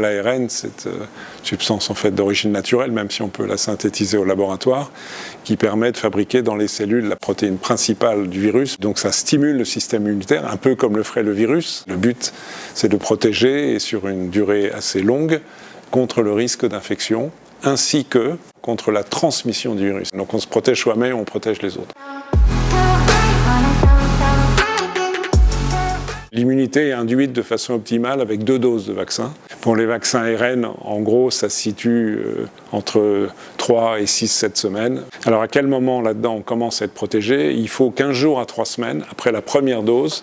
l'ARN, cette substance en fait d'origine naturelle, même si on peut la synthétiser au laboratoire, qui permet de fabriquer dans les cellules la protéine principale du virus. Donc ça stimule le système immunitaire, un peu comme le ferait le virus. Le but, c'est de protéger, et sur une durée assez longue, contre le risque d'infection, ainsi que contre la transmission du virus. Donc on se protège soi-même, on protège les autres. L'immunité est induite de façon optimale avec 2 doses de vaccin. Pour les vaccins ARN, en gros, ça se situe entre 3 et 6-7 semaines. Alors à quel moment là-dedans on commence à être protégé? Il faut 15 jours à 3 semaines après la première dose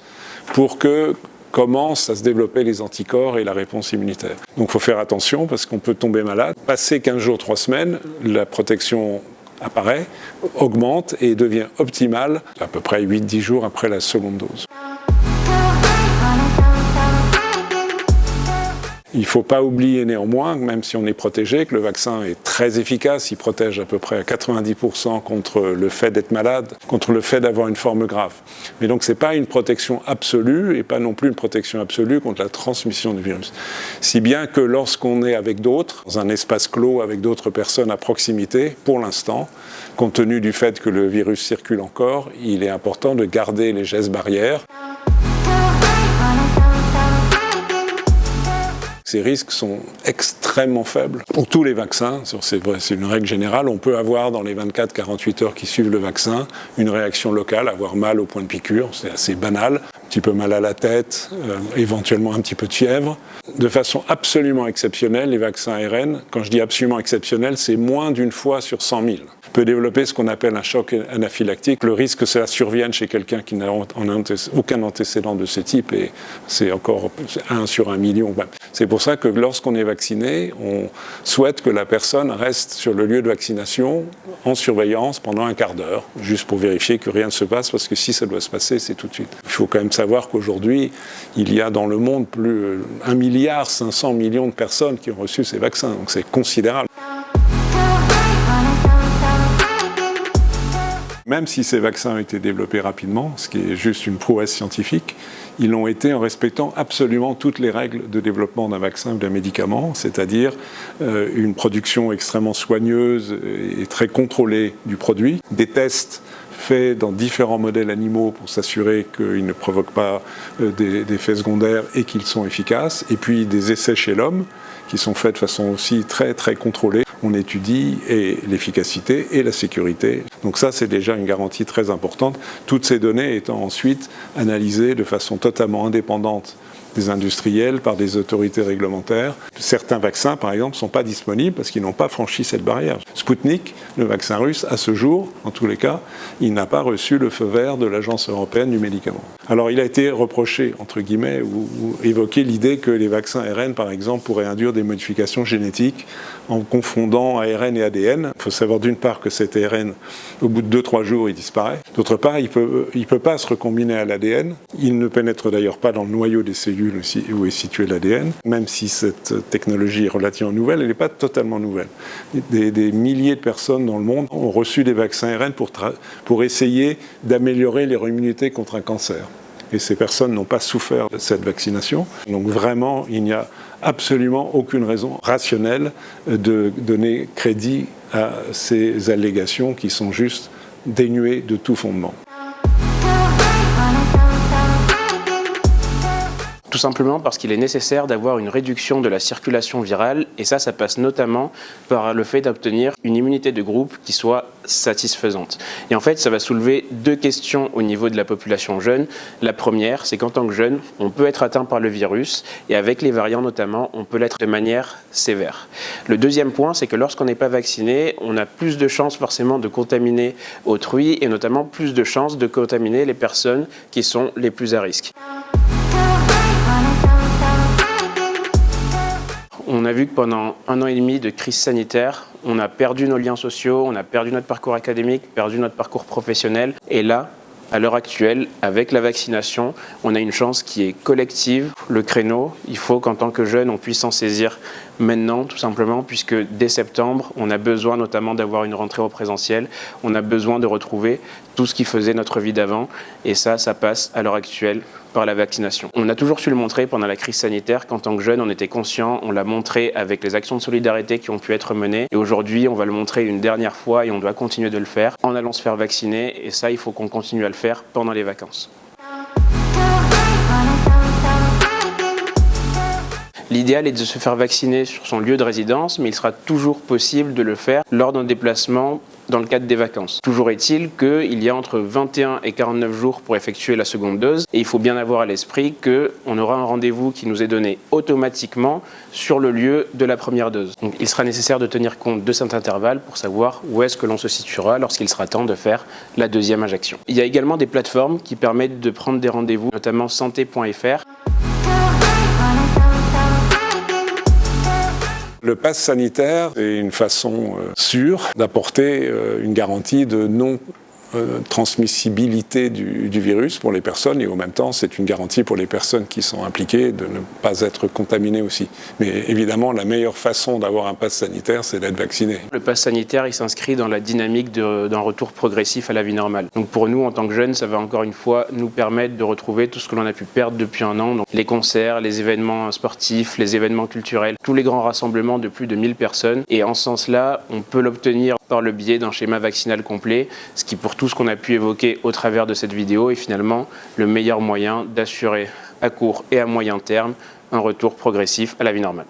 pour que commencent à se développer les anticorps et la réponse immunitaire. Donc il faut faire attention parce qu'on peut tomber malade. Passé 15 jours, 3 semaines, la protection apparaît, augmente et devient optimale à peu près 8-10 jours après la seconde dose. Il ne faut pas oublier néanmoins, même si on est protégé, que le vaccin est très efficace. Il protège à peu près à 90% contre le fait d'être malade, contre le fait d'avoir une forme grave. Mais donc ce n'est pas une protection absolue et pas non plus une protection absolue contre la transmission du virus. Si bien que lorsqu'on est avec d'autres, dans un espace clos avec d'autres personnes à proximité, pour l'instant, compte tenu du fait que le virus circule encore, il est important de garder les gestes barrières. Ces risques sont extrêmement faibles. Pour tous les vaccins, c'est une règle générale, on peut avoir dans les 24-48 heures qui suivent le vaccin une réaction locale, avoir mal au point de piqûre, c'est assez banal, un petit peu mal à la tête, éventuellement un petit peu de fièvre. De façon absolument exceptionnelle, les vaccins ARN, quand je dis absolument exceptionnel, c'est moins d'une fois sur 100 000. Peut développer ce qu'on appelle un choc anaphylactique. Le risque que cela survienne chez quelqu'un qui n'a aucun antécédent de ce type, et c'est encore 1 sur 1 million. C'est pour ça que lorsqu'on est vacciné, on souhaite que la personne reste sur le lieu de vaccination en surveillance pendant un quart d'heure, juste pour vérifier que rien ne se passe, parce que si ça doit se passer, c'est tout de suite. Il faut quand même savoir qu'aujourd'hui, il y a dans le monde plus 1,5 milliard de personnes qui ont reçu ces vaccins, donc c'est considérable. Même si ces vaccins ont été développés rapidement, ce qui est juste une prouesse scientifique, ils l'ont été en respectant absolument toutes les règles de développement d'un vaccin ou d'un médicament, c'est-à-dire une production extrêmement soigneuse et très contrôlée du produit, des tests faits dans différents modèles animaux pour s'assurer qu'ils ne provoquent pas d'effets secondaires et qu'ils sont efficaces, et puis des essais chez l'homme qui sont faits de façon aussi très très contrôlée. On étudie l'efficacité et la sécurité. Donc ça, c'est déjà une garantie très importante. Toutes ces données étant ensuite analysées de façon totalement indépendante des industriels par des autorités réglementaires. Certains vaccins, par exemple, ne sont pas disponibles parce qu'ils n'ont pas franchi cette barrière. Sputnik, le vaccin russe, à ce jour, en tous les cas, il n'a pas reçu le feu vert de l'Agence européenne du médicament. Alors il a été reproché, entre guillemets, ou évoqué l'idée que les vaccins ARN, par exemple, pourraient induire des modifications génétiques en confondant ARN et ADN. Il faut savoir d'une part que cet ARN, au bout de 2-3 jours, il disparaît. D'autre part, il peut pas se recombiner à l'ADN. Il ne pénètre d'ailleurs pas dans le noyau des cellules où est situé l'ADN. Même si cette technologie est relativement nouvelle, elle n'est pas totalement nouvelle. Des milliers de personnes dans le monde ont reçu des vaccins ARN pour essayer d'améliorer leur immunité contre un cancer. Et ces personnes n'ont pas souffert de cette vaccination. Donc vraiment, il n'y a absolument aucune raison rationnelle de donner crédit à ces allégations qui sont juste dénuées de tout fondement. Tout simplement parce qu'il est nécessaire d'avoir une réduction de la circulation virale, et ça passe notamment par le fait d'obtenir une immunité de groupe qui soit satisfaisante. Et en fait, ça va soulever 2 questions au niveau de la population jeune. La première, c'est qu'en tant que jeune, on peut être atteint par le virus, et avec les variants notamment, on peut l'être de manière sévère. Le deuxième point, c'est que lorsqu'on n'est pas vacciné, on a plus de chances forcément de contaminer autrui, et notamment plus de chances de contaminer les personnes qui sont les plus à risque. On a vu que pendant 1 an et demi de crise sanitaire, on a perdu nos liens sociaux, on a perdu notre parcours académique, perdu notre parcours professionnel. Et là, à l'heure actuelle, avec la vaccination, on a une chance qui est collective. Le créneau, il faut qu'en tant que jeune, on puisse s'en saisir maintenant, tout simplement, puisque dès septembre, on a besoin notamment d'avoir une rentrée au présentiel, on a besoin de retrouver tout ce qui faisait notre vie d'avant, et ça passe à l'heure actuelle par la vaccination. On a toujours su le montrer pendant la crise sanitaire, qu'en tant que jeunes, on était conscients, on l'a montré avec les actions de solidarité qui ont pu être menées, et aujourd'hui, on va le montrer une dernière fois, et on doit continuer de le faire en allant se faire vacciner, et ça, il faut qu'on continue à le faire pendant les vacances. L'idéal est de se faire vacciner sur son lieu de résidence, mais il sera toujours possible de le faire lors d'un déplacement dans le cadre des vacances. Toujours est-il qu'il y a entre 21 et 49 jours pour effectuer la seconde dose, et il faut bien avoir à l'esprit qu'on aura un rendez-vous qui nous est donné automatiquement sur le lieu de la première dose. Donc, il sera nécessaire de tenir compte de cet intervalle pour savoir où est-ce que l'on se situera lorsqu'il sera temps de faire la deuxième injection. Il y a également des plateformes qui permettent de prendre des rendez-vous, notamment santé.fr. Le pass sanitaire est une façon sûre d'apporter une garantie de non-transmissibilité du virus pour les personnes, et en même temps c'est une garantie pour les personnes qui sont impliquées de ne pas être contaminées aussi. Mais évidemment la meilleure façon d'avoir un pass sanitaire, c'est d'être vacciné. Le pass sanitaire, il s'inscrit dans la dynamique d'un retour progressif à la vie normale. Donc pour nous en tant que jeunes, ça va encore une fois nous permettre de retrouver tout ce que l'on a pu perdre depuis un an. Donc les concerts, les événements sportifs, les événements culturels, tous les grands rassemblements de plus de 1000 personnes. Et en ce sens-là, on peut l'obtenir par le biais d'un schéma vaccinal complet, ce qui pour tout ce qu'on a pu évoquer au travers de cette vidéo est finalement le meilleur moyen d'assurer à court et à moyen terme un retour progressif à la vie normale.